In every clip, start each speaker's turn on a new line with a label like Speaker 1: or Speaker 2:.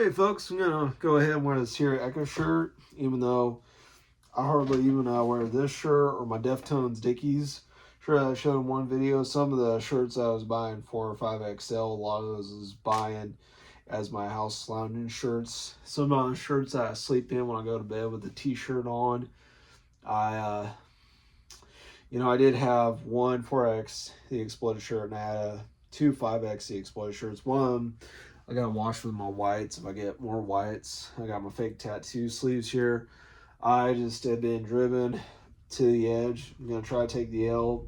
Speaker 1: Hey folks, I'm gonna go ahead and wear this here Echo shirt, even though I hardly even wear this shirt or my Deftones Dickies shirt I showed in one video. Some of the shirts I was buying 4 or 5XL, a lot of those I was buying as my house lounging shirts. Some of the shirts that I sleep in when I go to bed with the t-shirt on. I did have one 4X the Exploded shirt, and I had two 5X the Exploded shirts. One of them I gotta wash with my whites. If I get more whites, I got my fake tattoo sleeves here. I just have been driven to the edge. I'm gonna try to take the L.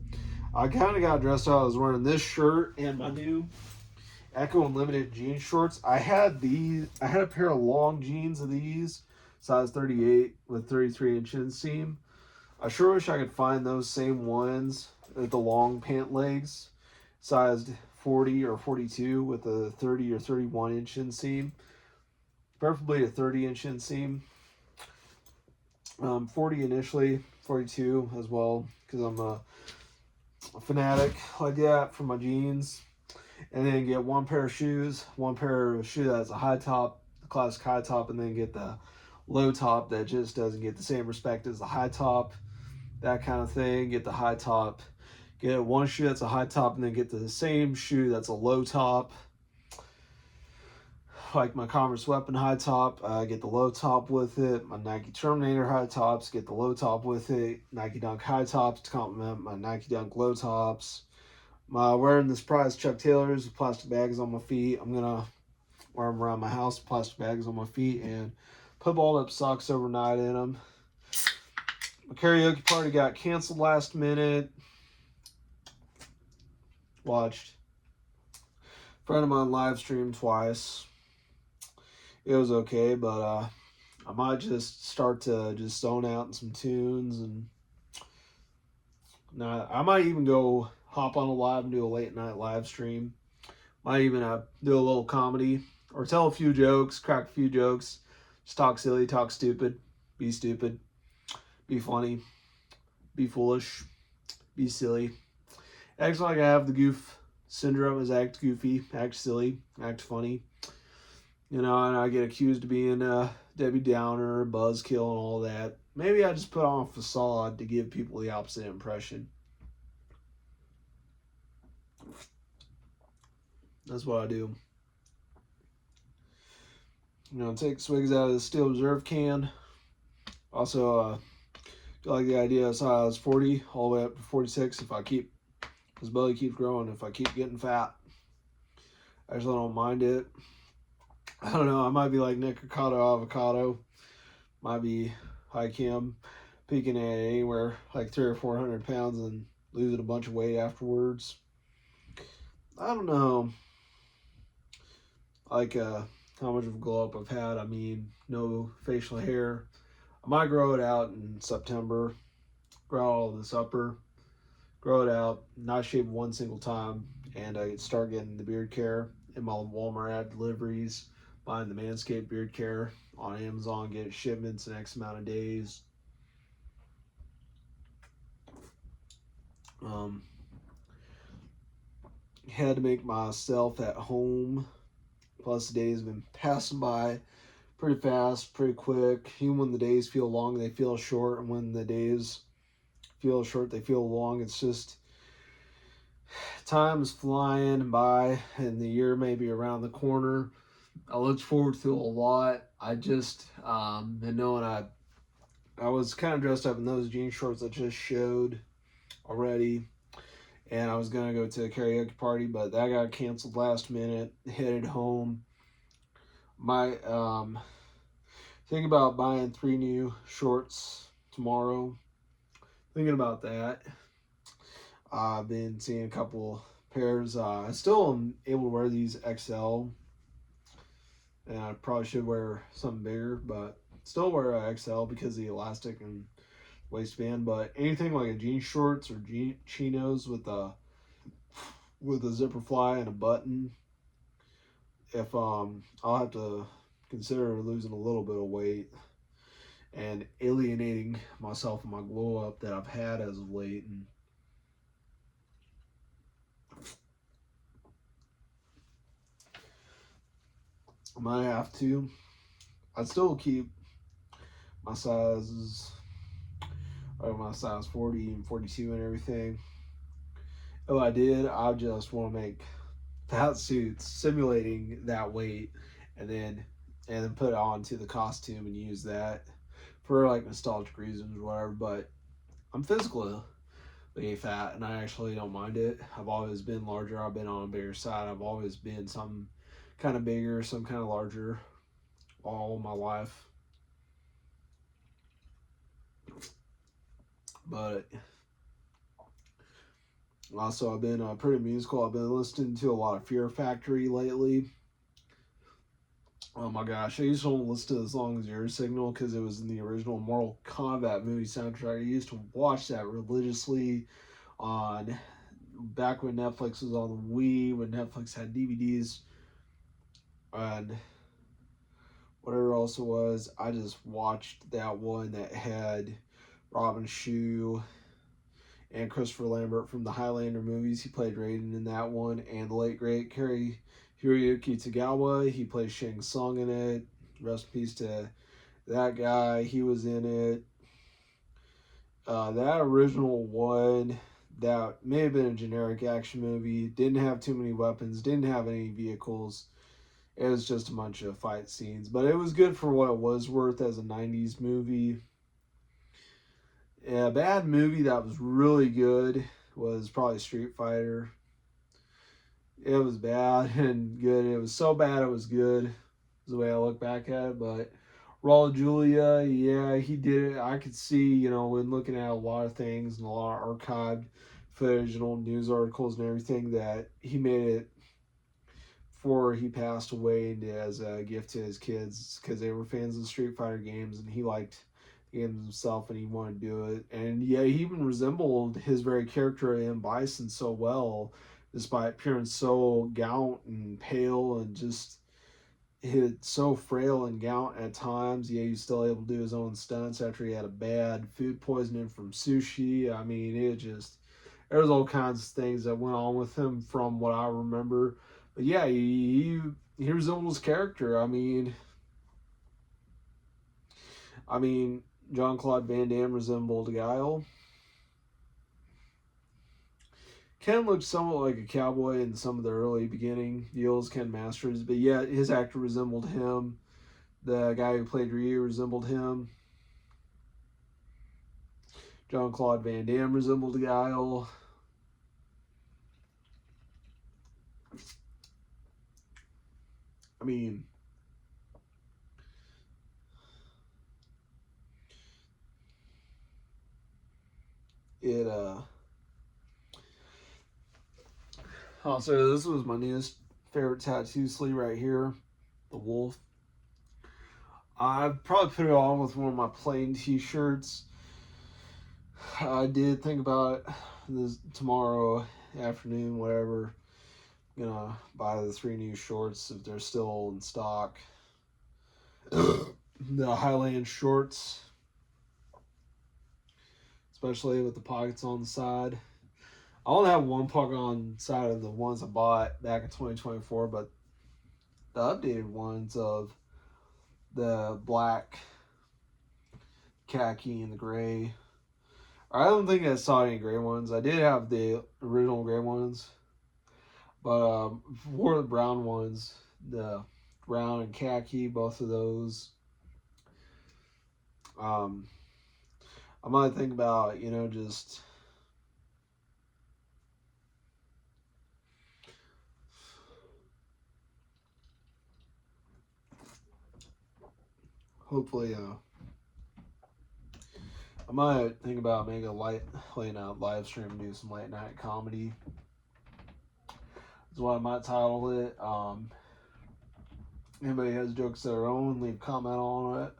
Speaker 1: I kind of got dressed up. I was wearing this shirt and my new Echo Unlimited jean shorts. I had a pair of long jeans of these, size 38 with 33-inch inseam. I sure wish I could find those same ones with the long pant legs, sized 40 or 42 with a 30 or 31-inch inseam, preferably a 30-inch inseam. 40 initially, 42 as well, because I'm a fanatic like that for my jeans. And then get one pair of shoes, one pair of shoe that's a high top, the classic high top, and then get the low top that just doesn't get the same respect as the high top, that kind of thing. Get the high top, get one shoe that's a high top, and then get the same shoe that's a low top, like my Converse Weapon high top. Get the low top with it. My Nike Terminator high tops, get the low top with it. Nike Dunk high tops to complement my Nike Dunk low tops. Wearing this prize Chuck Taylors with plastic bags on my feet. I'm gonna wear them around my house, plastic bags on my feet, and put balled up socks overnight in them. My karaoke party got canceled last minute. Watched a friend of mine live stream twice. It was okay, but I might just start to just zone out in some tunes, and I might even go hop on a live and do a late night live stream. Might even do a little comedy or tell a few jokes, crack a few jokes, just talk silly, talk stupid, be funny, be foolish, be silly. Act like I have the goof syndrome, is act goofy, act silly, act funny. And I get accused of being a Debbie Downer, buzzkill, and all that. Maybe I just put on a facade to give people the opposite impression. That's what I do. Take swigs out of the Steel Reserve can. Also, like the idea of size 40 all the way up to 46 if his belly keeps growing, if I keep getting fat. I just don't mind it. I don't know, I might be like Nick Avocado. Might be high chem, peaking at anywhere like 300 or 400 pounds and losing a bunch of weight afterwards. I don't know, like how much of a glow up I've had. I mean, no facial hair. I might grow it out in September, grow all this upper, grow it out, not shave one single time, and I start getting the beard care in my Walmart ad deliveries, buying the Manscaped beard care on Amazon, get shipments in X amount of days. Had to make myself at home. Plus, the days have been passing by pretty fast, pretty quick. Even when the days feel long, they feel short. And when the days feel short, they feel long. It's just time is flying by, and the year may be around the corner. I look forward to a lot. I just been knowing I was kind of dressed up in those jean shorts I just showed already, and I was gonna go to a karaoke party, but that got canceled last minute. Headed home. My thinking about buying 3 new shorts tomorrow. Thinking about that. I've been seeing a couple pairs. I still am able to wear these XL, and I probably should wear something bigger, but still wear a XL because of the elastic and waistband. But anything like a jean shorts or jean chinos with a zipper fly and a button, if I'll have to consider losing a little bit of weight and alienating myself and my glow up that I've had as of late. And I might have to. I'd still keep my sizes, my size 40 and 42 and everything. If I did, I just want to make fat suits simulating that weight, and then put it onto the costume and use that for like nostalgic reasons or whatever. But I'm physically fat, and I actually don't mind it. I've always been larger. I've been on a bigger side. I've always been some kind of bigger, some kind of larger, all my life. But also, I've been pretty musical. I've been listening to a lot of Fear Factory lately. Oh my gosh, I used to only listen to As Long as Your Signal because it was in the original Mortal Kombat movie soundtrack. I used to watch that religiously on back when Netflix was on the Wii, when Netflix had DVDs, and whatever else it was. I just watched that one that had Robin Shou and Christopher Lambert from the Highlander movies. He played Raiden in that one, and the late great Cary Hiroyuki Tagawa. He plays Shang Tsung in it. Rest in peace to that guy. He was in it. That original one, that may have been a generic action movie. Didn't have too many weapons. Didn't have any vehicles. It was just a bunch of fight scenes. But it was good for what it was worth as a 90s movie. A bad movie that was really good was probably Street Fighter. It was bad and good. It was so bad it was good, is the way I look back at it. But Raul Julia, yeah, he did it. I could see, when looking at a lot of things and a lot of archived footage and old news articles and everything, that he made it before he passed away and as a gift to his kids because they were fans of Street Fighter games and he liked the games himself and he wanted to do it. And yeah, he even resembled his very character in Bison so well, despite appearing so gaunt and pale and just so frail and gaunt at times. Yeah, he's still able to do his own stunts after he had a bad food poisoning from sushi. I mean, there was all kinds of things that went on with him from what I remember. But yeah, he resembled his character. I mean, Jean-Claude Van Damme resembled Guile. Ken looked somewhat like a cowboy in some of the early beginning deals, Ken Masters, but yeah, his actor resembled him. The guy who played Ryu resembled him. Jean-Claude Van Damme resembled Guile. I mean, it also, this was my newest favorite tattoo sleeve right here, the wolf. I'd probably put it on with one of my plain t-shirts. I did think about this tomorrow afternoon, whatever. Gonna buy the 3 new shorts if they're still in stock. The Highland shorts, especially with the pockets on the side. I only have one pocket on the side of the ones I bought back in 2024, but the updated ones of the black, khaki, and the gray. I don't think I saw any gray ones. I did have the original gray ones, but for the brown ones, the brown and khaki, both of those. I might think about, just hopefully, I might think about making a late night live stream and do some late night comedy. That's what I might title it. Anybody has jokes of their own, leave a comment on it.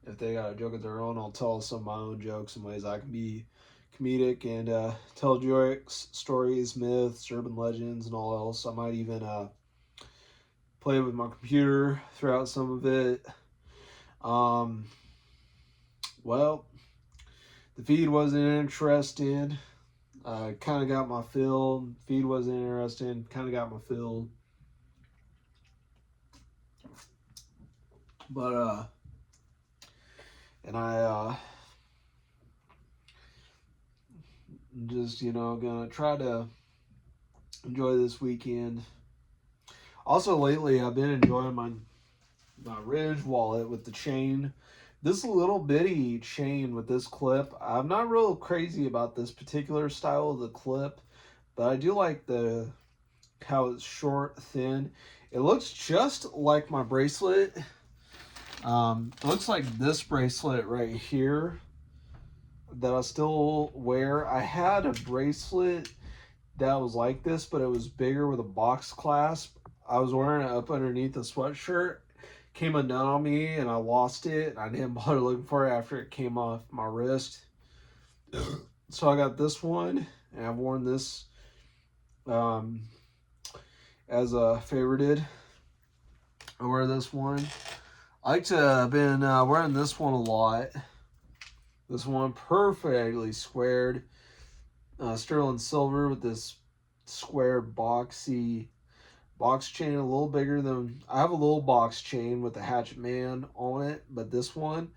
Speaker 1: If they got a joke of their own, I'll tell some of my own jokes in ways I can be comedic and tell jokes, stories, myths, urban legends, and all else. I might even play with my computer throughout some of it. Well, the feed wasn't interesting. Kind of got my fill. Feed wasn't interesting. Kind of got my fill. But and I just, gonna try to enjoy this weekend. Also, lately I've been enjoying my Ridge wallet with the chain. This little bitty chain with this clip. I'm not real crazy about this particular style of the clip, but I do like how it's short, thin. It looks just like my bracelet. It looks like this bracelet right here that I still wear. I had a bracelet that was like this, but it was bigger with a box clasp. I was wearing it up underneath a sweatshirt. Came undone on me, and I lost it. I didn't bother looking for it after it came off my wrist. So I got this one, and I've worn this as a favorited. I wear this one. I like to have been wearing this one a lot. This one perfectly squared, sterling silver with this squared boxy box chain, a little bigger than, I have a little box chain with the Hatchet Man on it, but this one,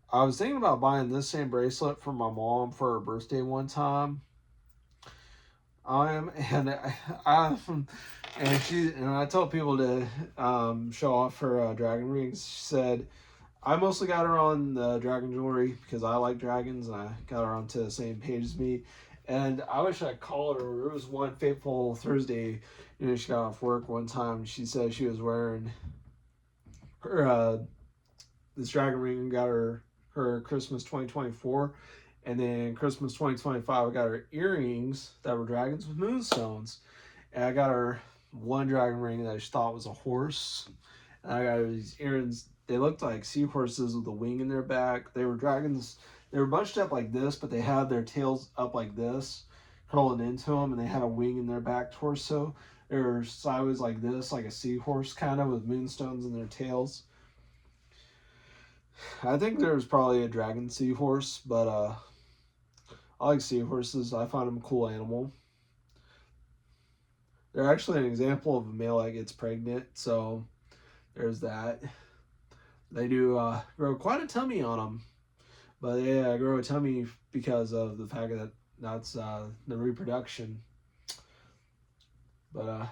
Speaker 1: I was thinking about buying this same bracelet for my mom for her birthday one time. And I told people to show off her dragon rings. She said, I mostly got her on the dragon jewelry because I like dragons, and I got her onto the same page as me. And I wish I called her. It was one fateful Thursday. She got off work one time, and she said she was wearing her this dragon ring, and got her Christmas 2024. And then Christmas 2025, I got her earrings that were dragons with moonstones. And I got her one dragon ring that she thought was a horse. And I got her these earrings. They looked like seahorses with a wing in their back. They were dragons. They were bunched up like this, but they had their tails up like this, curling into them, and they had a wing in their back torso. They were sideways like this, like a seahorse kind of, with moonstones in their tails. I think there's probably a dragon seahorse, but I like seahorses. I find them a cool animal. They're actually an example of a male that gets pregnant, so there's that. They do grow quite a tummy on them, but they grow a tummy because of the fact that that's the reproduction. But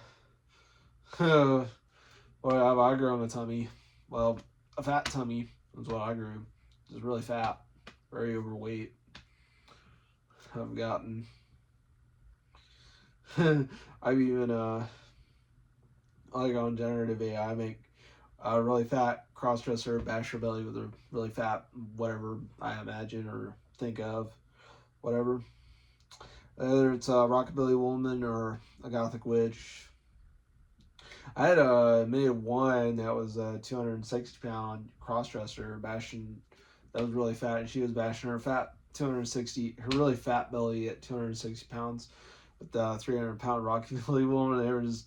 Speaker 1: what have I grown a tummy? Well, a fat tummy is what I grew. Just really fat, very overweight. I've gotten. I've even like on generative AI, make a really fat crossdresser bash her belly with a really fat whatever I imagine or think of, whatever. Whether it's a rockabilly woman or a gothic witch. I had made one that was a 260-pound crossdresser bashing, that was really fat, and she was bashing her really fat belly at 260 pounds with the 300-pound rockabilly woman. They were just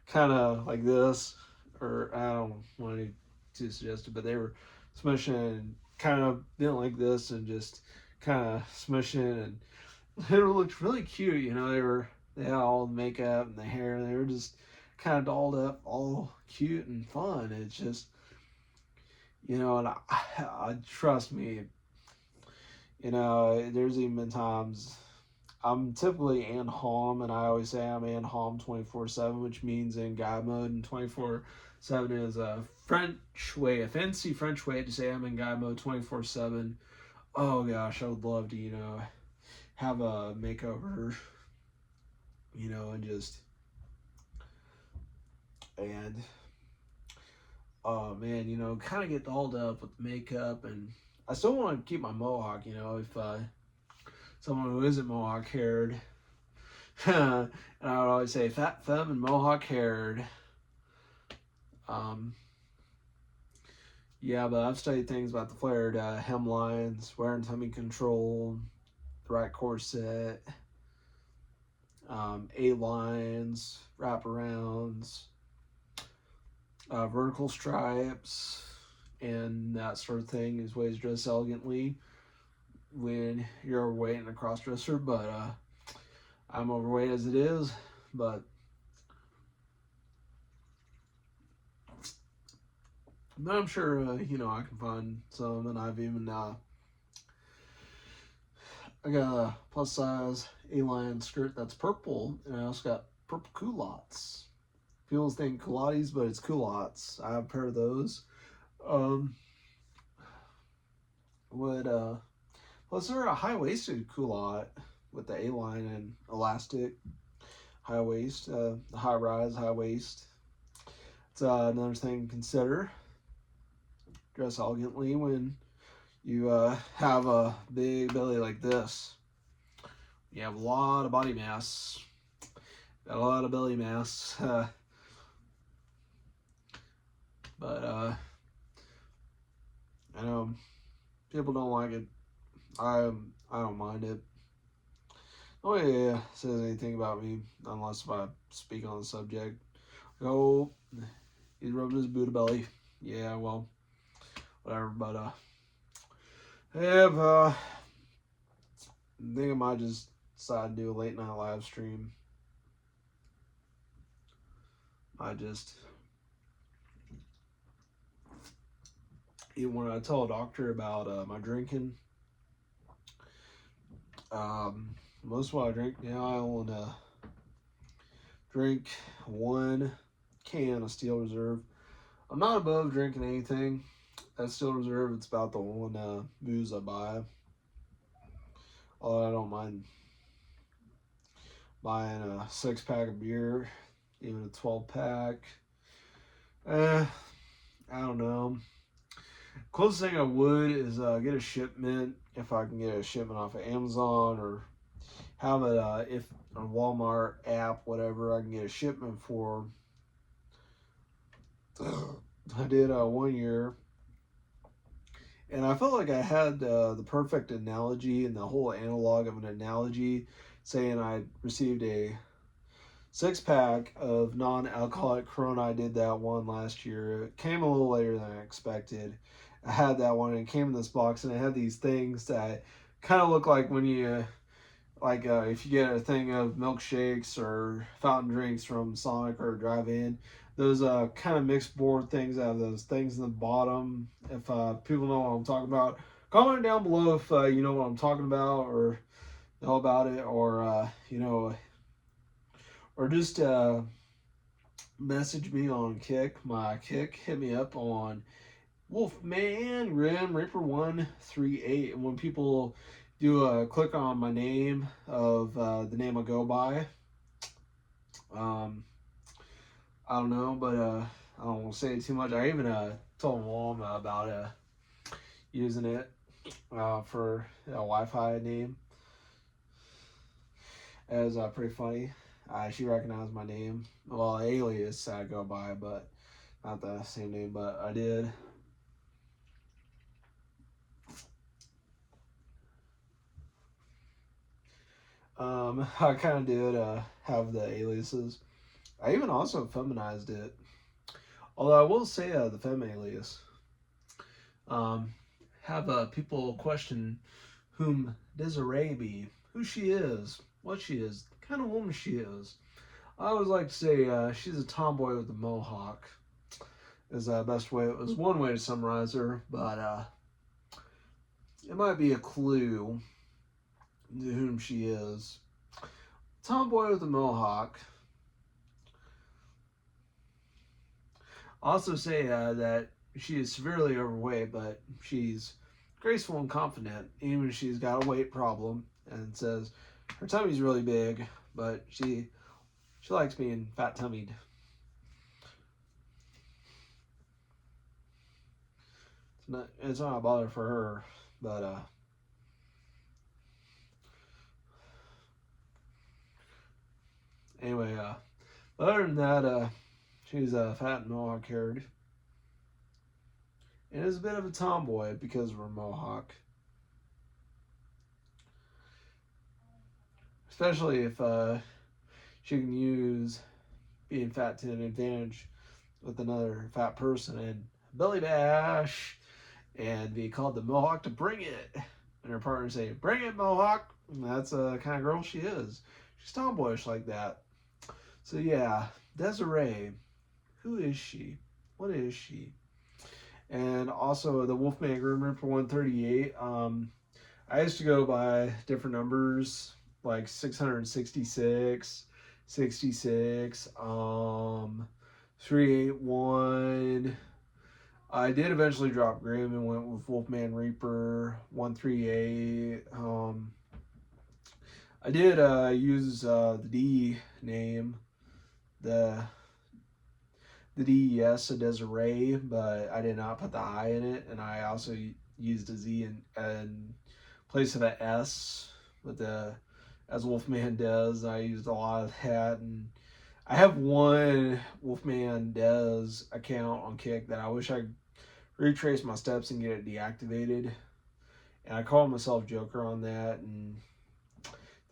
Speaker 1: kind of like this, or I don't want to suggest it, but they were smushing and kind of being like this and just kind of smushing, and it looked really cute. They had all the makeup and the hair, and they were just kind of dolled up, all cute and fun. It's just, and I trust me, there's even been times I'm typically in Hom, and I always say I'm in Hom 24/7, which means in guy mode, and 24/7 is a fancy French way to say I'm in guy mode 24/7. Oh gosh, I would love to, have a makeover, and just, and oh man, kind of get dolled up with makeup, and I still want to keep my mohawk, if someone who isn't mohawk haired. And I would always say fat femme and mohawk haired. Yeah, but I've studied things about the flared hemlines, wearing tummy control, the right corset, A-lines, wraparounds, vertical stripes, and that sort of thing is ways to dress elegantly when you're overweight and a crossdresser. But I'm overweight as it is, but But I'm sure, I can find some, and I've even, I got a plus size A-line skirt that's purple, and I also got purple culottes. People think culottes, but it's culottes. I have a pair of those. Um, would plus they're a high waisted culotte with the A line and elastic, high waist, high rise, high waist. It's another thing to consider. Dress elegantly when you have a big belly like this. You have a lot of body mass, got a lot of belly mass. But I know people don't like it. I don't mind it. Nobody says anything about me unless if I speak on the subject. Oh, he's rubbing his Buddha belly. Yeah, well, whatever. But I think I might just decide to do a late night live stream. Even when I tell a doctor about my drinking, most of what I drink now, I only drink 1 can of Steel Reserve. I'm not above drinking anything. At Steel Reserve, it's about the only booze I buy. Although I don't mind buying a 6-pack of beer, even a 12-pack. I don't know. Closest thing I would is get a shipment, if I can get a shipment off of Amazon, or have it if on Walmart app, whatever, I can get a shipment for. I did 1 year, and I felt like I had the perfect analogy and the whole analog of an analogy, saying I received a 6-pack of non-alcoholic Corona. I did that one last year. It came a little later than I expected. I had that one, and it came in this box, and it had these things that kind of look like when you, if you get a thing of milkshakes or fountain drinks from Sonic or Drive-In, those kind of mixed board things have those things in the bottom. If people know what I'm talking about, comment down below if you know what I'm talking about or know about it, or or just message me on Kick. My Kick, hit me up on Wolfman Grim Reaper 138. And when people do click on my name of the name I go by, I don't know, but I don't want to say too much. I even told Mom about using it for a Wi-Fi name. It was pretty funny. She recognized my name. Well, alias I go by, but not the same name, but I did. I kind of did have the aliases. I even also feminized it. Although I will say the fem alias. Have people question whom Desiree be, who she is, what she is, the kind of woman she is. I always like to say she's a tomboy with a mohawk. Is the best way. It was one way to summarize her, but it might be a clue to whom she is. Tomboy with a mohawk. Also say that she is severely overweight, but she's graceful and confident, even if she's got a weight problem, and says her tummy's really big, but she likes being fat-tummied. It's not a bother for her, but anyway, other than that, she's fat and mohawk haired. And is a bit of a tomboy because of her mohawk. Especially if she can use being fat to an advantage with another fat person and belly bash and be called the Mohawk to bring it. And her partner say, "Bring it, Mohawk." And that's the kind of girl she is. She's tomboyish like that. So yeah, Desiree, who is she? What is she? and also the Wolfman Grim Reaper 138. I used to go by different numbers like 666, 66, 381. I did eventually drop Grim and went with Wolfman Reaper 138. I did use the D name, the DES, a Desiree, but I did not put the I in it, and I also used a Z in place of the S with the as Wolfman Des. I used a lot of that, and I have one Wolfman Des account on Kick that I wish I retrace my steps and get it deactivated. And I called myself Joker on that, and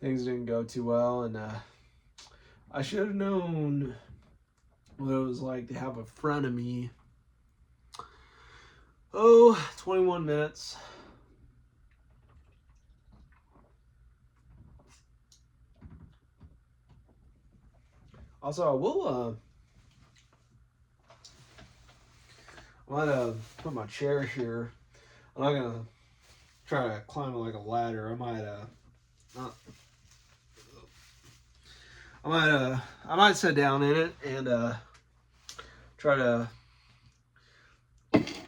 Speaker 1: things didn't go too well. And I should have known what it was like to have a frenemy. 21 minutes. Also, I will I might put my chair here. I'm not gonna try to climb it like a ladder. I might sit down in it and try to.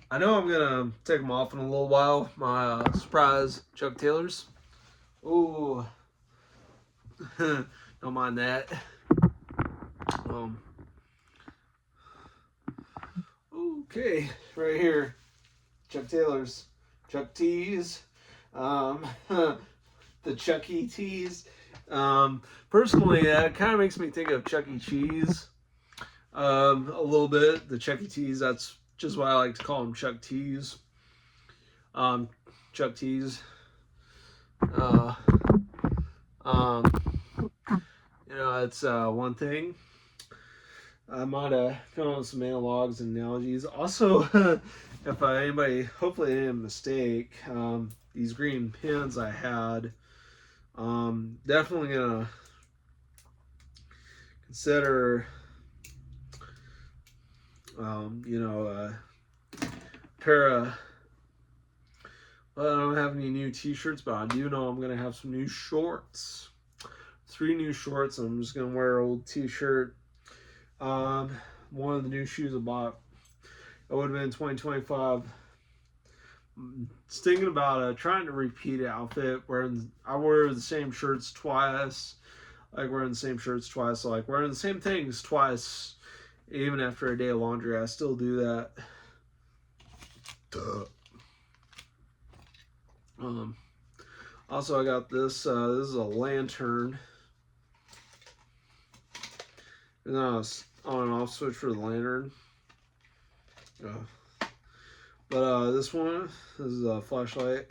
Speaker 1: I know I'm gonna take them off in a little while. My surprise Chuck Taylors. Ooh, don't mind that. Okay, right here, Chuck Taylors, Chuck T's, the Chuck E. T's. Personally, that kind of makes me think of Chuck E. Cheese a little bit. The Chuck E. T's, that's just why I like to call them Chuck T's. Chuck T's. It's one thing. I might come up with some analogs and analogies. Also, if anybody, hopefully I didn't mistake, these green pins I had, definitely gonna consider, a pair of, well, I don't have any new t-shirts, but I do know I'm gonna have some new shorts. 3 new shorts. I'm just gonna wear an old t-shirt. One of the new shoes I bought, it would have been 2025. Thinking about trying to repeat an outfit I wear the same shirts twice. Like wearing the same shirts twice, so like wearing the same things twice, even after a day of laundry, I still do that. Also, I got this. This is a lantern. And then on and off switch for the lantern. But this is a flashlight.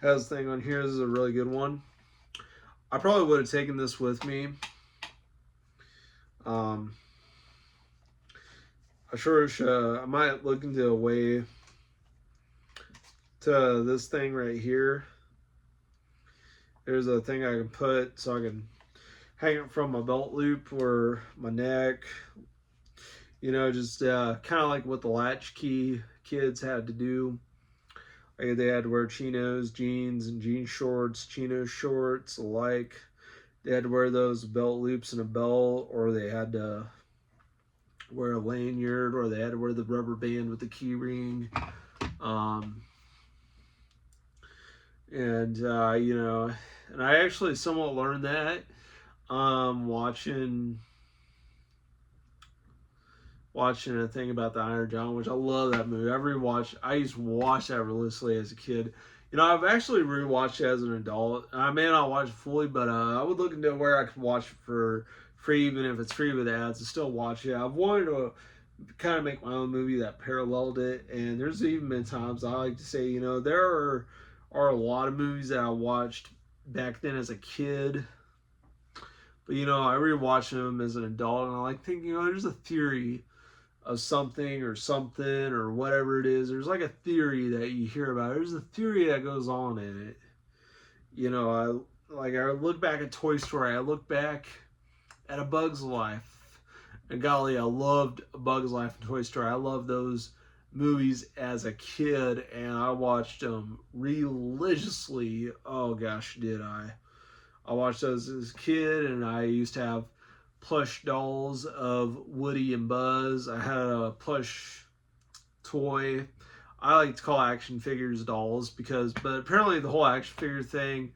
Speaker 1: Has a thing on here. This is a really good one. I probably would have taken this with me. I might look into a way to this thing right here. There's a thing I can put so I can hang it from my belt loop or my neck. Just kind of like what the latchkey kids had to do. Like they had to wear chinos, jeans, and jean shorts, chino shorts alike. They had to wear those belt loops and a belt, or they had to wear a lanyard, or they had to wear the rubber band with the key ring. And I actually somewhat learned that watching a thing about the Iron Giant, which I love that movie. I used to watch that religiously as a kid. I've actually rewatched it as an adult. I may not watch it fully, but I would look into where I could watch it for free, even if it's free with ads, to still watch it. I've wanted to kind of make my own movie that paralleled it, and there's even been times I like to say, there are a lot of movies that I watched back then as a kid, but I rewatched them as an adult, and I like thinking, there's a theory of something or whatever it is. There's like a theory that you hear about. There's a theory that goes on in it. I look back at Toy Story. I look back at A Bug's Life. And golly, I loved A Bug's Life and Toy Story. I love those movies as a kid, and I watched them religiously. Oh gosh, did I! I watched those as a kid, and I used to have plush dolls of Woody and Buzz. I had a plush toy. I like to call action figures dolls but apparently the whole action figure thing,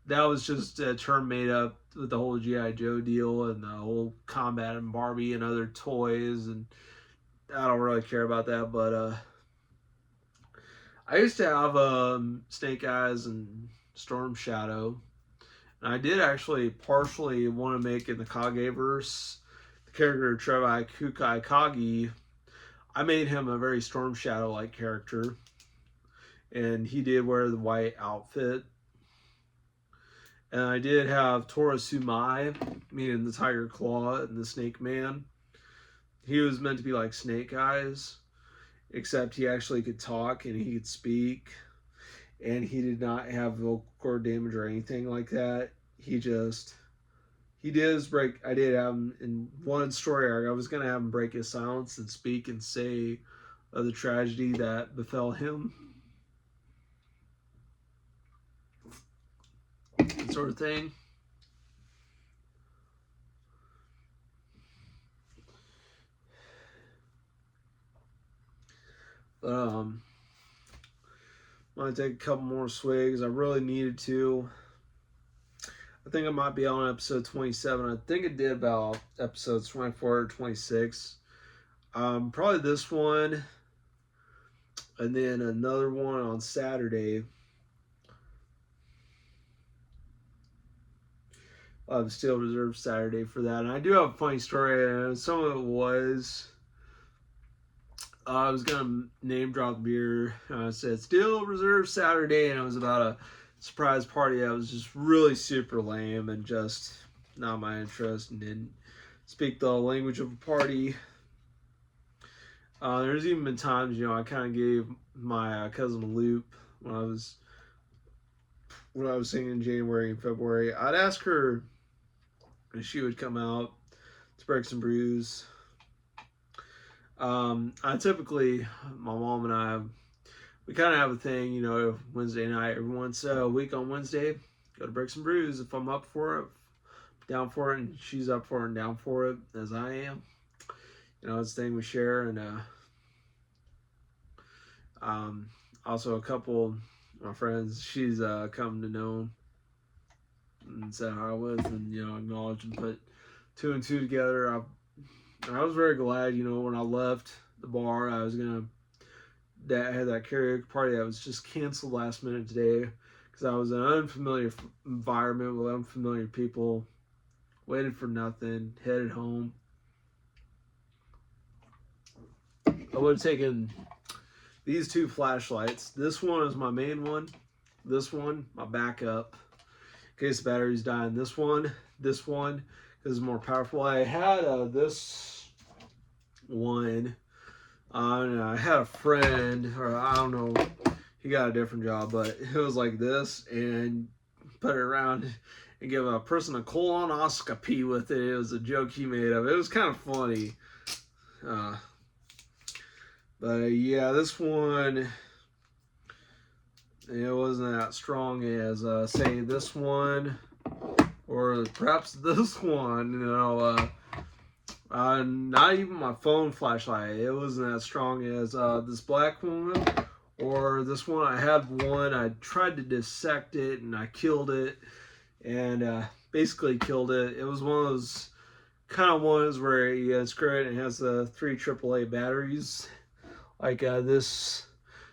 Speaker 1: that was just a term made up with the whole G.I. Joe deal and the whole Combat and Barbie and other toys, and I don't really care about that, but I used to have Snake Eyes and Storm Shadow, and I did actually partially want to make in the Kageverse the character Trevi Kukai Kagi. I made him a very Storm Shadow like character, and he did wear the white outfit. And I did have Tora Sumai, meaning the Tiger Claw and the Snake Man. He was meant to be like Snake Eyes, except he actually could talk and he could speak, and he did not have vocal cord damage or anything like that. He did his break. I did have him in one story arc. I was going to have him break his silence and speak and say of the tragedy that befell him, that sort of thing. But I'm going to take a couple more swigs. I really needed to. I think I might be on episode 27. I think it did about episodes 24 or 26. Probably this one, and then another one on Saturday. Still reserved Saturday for that. And I do have a funny story. And some of it was I was going to name drop beer. I said still reserved Saturday, and it was about a surprise party that was just really super lame and just not my interest and didn't speak the language of a party. There's even been times, I kind of gave my cousin a loop when I was singing in January and February. I'd ask her if she would come out to Breaks and Brews. I typically, my mom and I, we kind of have a thing, Wednesday night, every once a week on Wednesday, go to Breaks and Brews. If I'm up for it, down for it, and she's up for it and down for it, as I am. It's a thing we share, and also a couple of my friends she's come to know and said hi with, and acknowledge and put two and two together. I was very glad, when I left the bar, I was gonna had that karaoke party that was just canceled last minute today because I was in an unfamiliar environment with unfamiliar people, waited for nothing, headed home. I would have taken these two flashlights. This one is my main one. This one, my backup, in case the battery's dying. This one, because it's more powerful. I had this one. And I had a friend, or I don't know, he got a different job, but it was like this, and put it around and give a person a colonoscopy with it. It was a joke he made of it. It was kind of funny. But yeah, this one, it wasn't that strong as, say, this one, or perhaps this one, not even my phone flashlight. It wasn't as strong as this black one or this one. I had one. I tried to dissect it and I killed it, and basically killed it. It was one of those kind of ones where you screw it and it has the 3 AAA batteries. Like this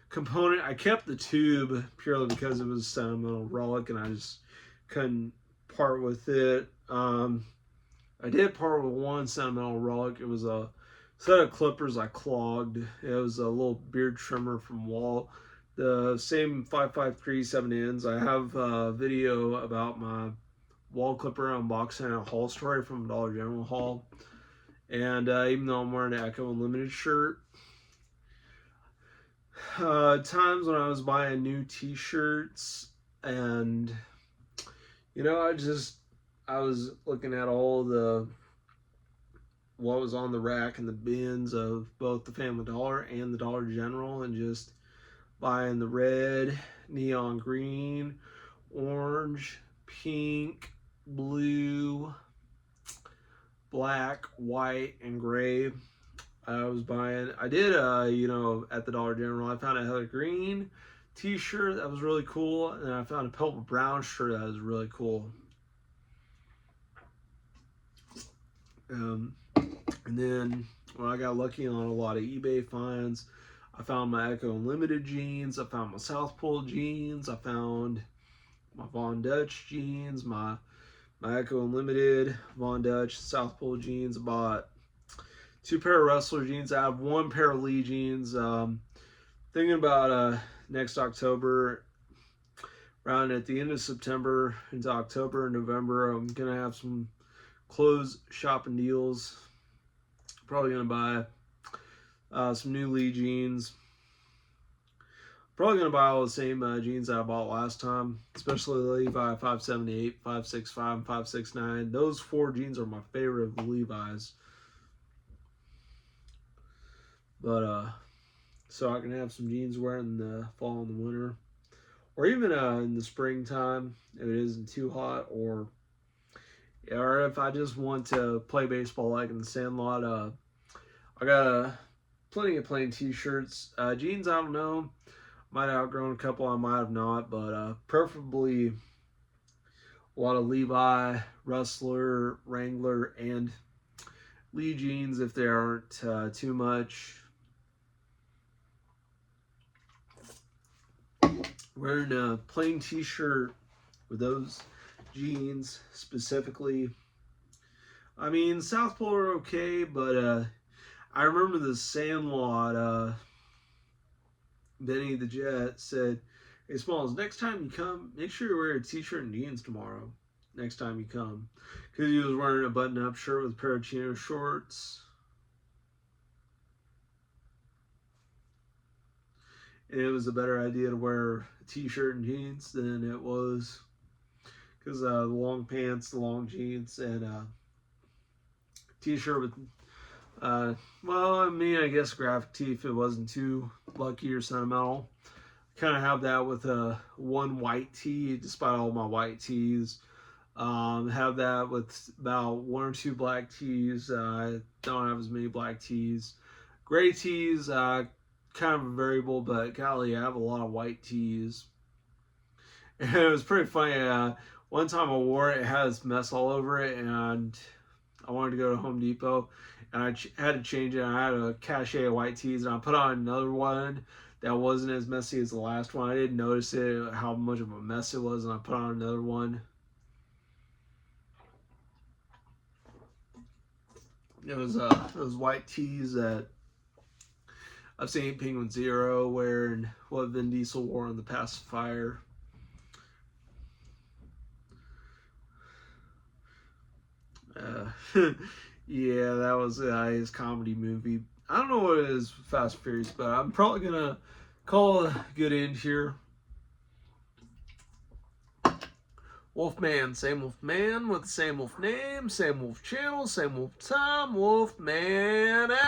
Speaker 1: component, I kept the tube purely because it was a sentimental relic and I just couldn't part with it. I did part with one sentimental relic. It was a set of clippers I clogged. It was a little beard trimmer from Wall. The same 553 7-ends. I have a video about my wall clipper unboxing at a haul story from Dollar General haul. And even though I'm wearing an Echo Unlimited shirt, times when I was buying new t-shirts and I was looking at all the what was on the rack and the bins of both the Family Dollar and the Dollar General, and just buying the red, neon green, orange, pink, blue, black, white, and gray. I did, at the Dollar General, I found a Heather Green t-shirt that was really cool, and I found a Purple Brown shirt that was really cool. And then when I got lucky on a lot of eBay finds, I found my Ecko Unlimited jeans, I found my South Pole jeans, I found my Von Dutch jeans, my Ecko Unlimited, Von Dutch, South Pole jeans. I bought 2 pair of Wrestler jeans. I have 1 pair of Lee jeans. Thinking about next October, around at the end of September into October and November, I'm going to have some clothes shopping deals. Probably going to buy some new Lee jeans. Probably going to buy all the same jeans that I bought last time, especially the Levi 578, 565, and 569. Those 4 jeans are my favorite of the Levi's. But, so I can have some jeans wear in the fall and the winter. Or even in the springtime, if it isn't too hot. Or if I just want to play baseball like in the Sandlot. I got plenty of plain t-shirts. Jeans, I don't know. Might have outgrown a couple, I might have not. But preferably a lot of Levi, Wrestler, Wrangler, and Lee jeans if they aren't too much. Wearing a plain t-shirt with those jeans specifically. I mean, South Pole are okay, but I remember the Sandlot, Benny the Jet said, "Hey Smalls, next time you come, make sure you wear a t-shirt and jeans tomorrow. Next time you come." Because he was wearing a button-up shirt with a pair of chino shorts. And it was a better idea to wear a t-shirt and jeans than it was, because the long pants, the long jeans, and t-shirt with, I guess graphic tee if it wasn't too lucky or sentimental. Kind of have that with one white tee, despite all my white tees. Have that with about 1 or 2 black tees. I don't have as many black tees. Gray tees, kind of a variable, but golly, I have a lot of white tees. And it was pretty funny. One time I wore it, it had this mess all over it, and I wanted to go to Home Depot, and I had to change it. I had a cachet of white tees, and I put on another one that wasn't as messy as the last one. I didn't notice it, how much of a mess it was, and I put on another one. It was those white tees that I've seen Penguin Zero wearing, what Vin Diesel wore on The Pacifier. Yeah, that was his comedy movie. I don't know what it is, Fast and Furious, but I'm probably going to call a good end here. Wolfman, same wolf man with the same wolf name, same wolf channel, same wolf time, Wolfman out.